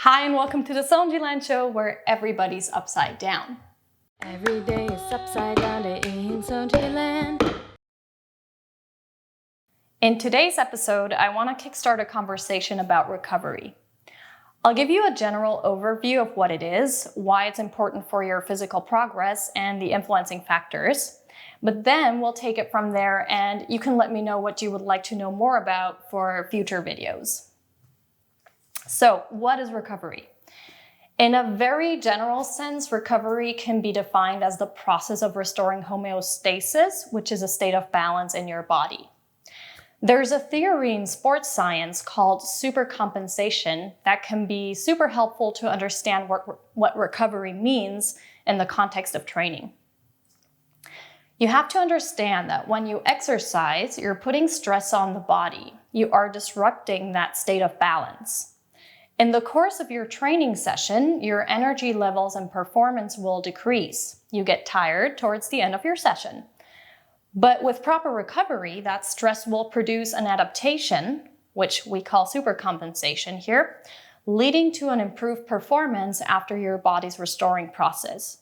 Hi and welcome to the Sonji Land Show where everybody's upside down. Every day is upside down in Sonji Land. In today's episode, I want to kickstart a conversation about recovery. I'll give you a general overview of what it is, why it's important for your physical progress, and the influencing factors. But then we'll take it from there and you can let me know what you would like to know more about for future videos. So, what is recovery? In a very general sense, recovery can be defined as the process of restoring homeostasis, which is a state of balance in your body. There's a theory in sports science called supercompensation that can be super helpful to understand what recovery means in the context of training. You have to understand that when you exercise, you're putting stress on the body. You are disrupting that state of balance. In the course of your training session, your energy levels and performance will decrease. You get tired towards the end of your session. But with proper recovery, that stress will produce an adaptation, which we call supercompensation here, leading to an improved performance after your body's restoring process.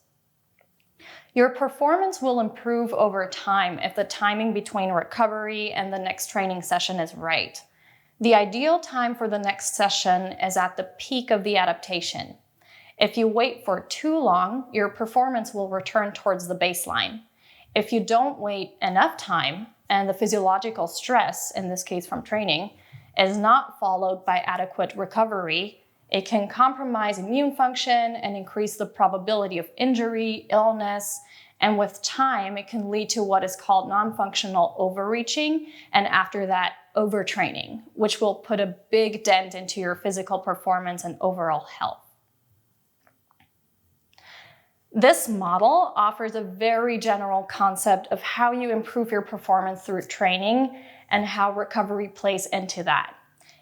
Your performance will improve over time if the timing between recovery and the next training session is right. The ideal time for the next session is at the peak of the adaptation. If you wait for too long, your performance will return towards the baseline. If you don't wait enough time, and the physiological stress, in this case from training, is not followed by adequate recovery, it can compromise immune function and increase the probability of injury, illness, and with time, it can lead to what is called non-functional overreaching, and after that, overtraining, which will put a big dent into your physical performance and overall health. This model offers a very general concept of how you improve your performance through training and how recovery plays into that.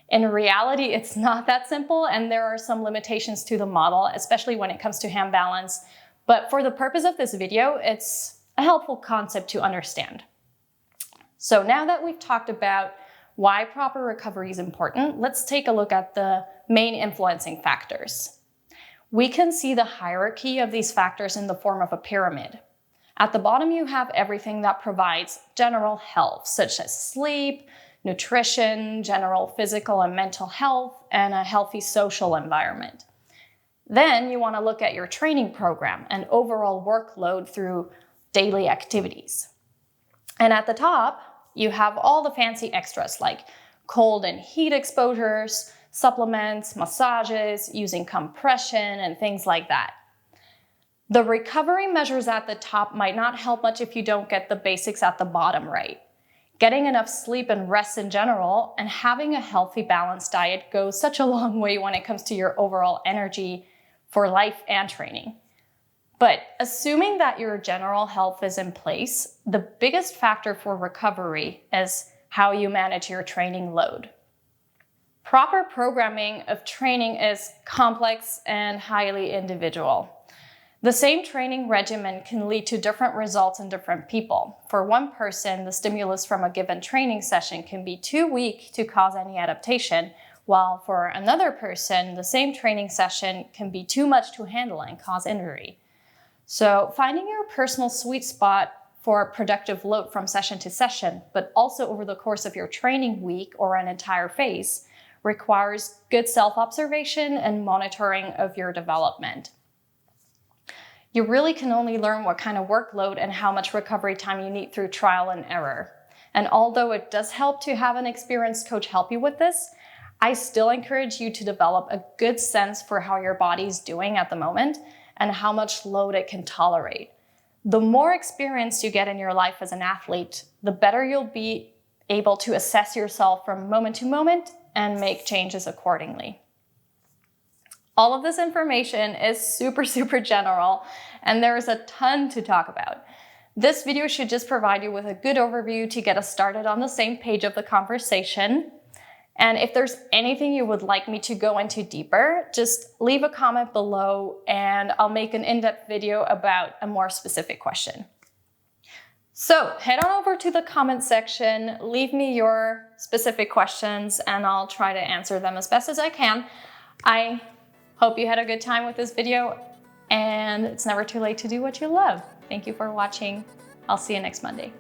In reality, it's not that simple, and there are some limitations to the model, especially when it comes to hand balance. But for the purpose of this video, it's a helpful concept to understand. So now that we've talked about why proper recovery is important, let's take a look at the main influencing factors. We can see the hierarchy of these factors in the form of a pyramid. At the bottom, you have everything that provides general health, such as sleep, nutrition, general physical and mental health, and a healthy social environment. Then you want to look at your training program and overall workload through daily activities. And at the top, you have all the fancy extras like cold and heat exposures, supplements, massages, using compression, and things like that. The recovery measures at the top might not help much if you don't get the basics at the bottom right. Getting enough sleep and rest in general and having a healthy, balanced diet goes such a long way when it comes to your overall energy for life and training. But assuming that your general health is in place, the biggest factor for recovery is how you manage your training load. Proper programming of training is complex and highly individual. The same training regimen can lead to different results in different people. For one person, the stimulus from a given training session can be too weak to cause any adaptation, while for another person, the same training session can be too much to handle and cause injury. So finding your personal sweet spot for a productive load from session to session, but also over the course of your training week or an entire phase, requires good self-observation and monitoring of your development. You really can only learn what kind of workload and how much recovery time you need through trial and error. And although it does help to have an experienced coach help you with this, I still encourage you to develop a good sense for how your body's doing at the moment and how much load it can tolerate. The more experience you get in your life as an athlete, the better you'll be able to assess yourself from moment to moment and make changes accordingly. All of this information is super general, and there is a ton to talk about. This video should just provide you with a good overview to get us started on the same page of the conversation. And if there's anything you would like me to go into deeper, just leave a comment below and I'll make an in-depth video about a more specific question. So head on over to the comment section, leave me your specific questions, and I'll try to answer them as best as I can. I Hope you had a good time with this video, and it's never too late to do what you love. Thank you for watching. I'll see you next Monday.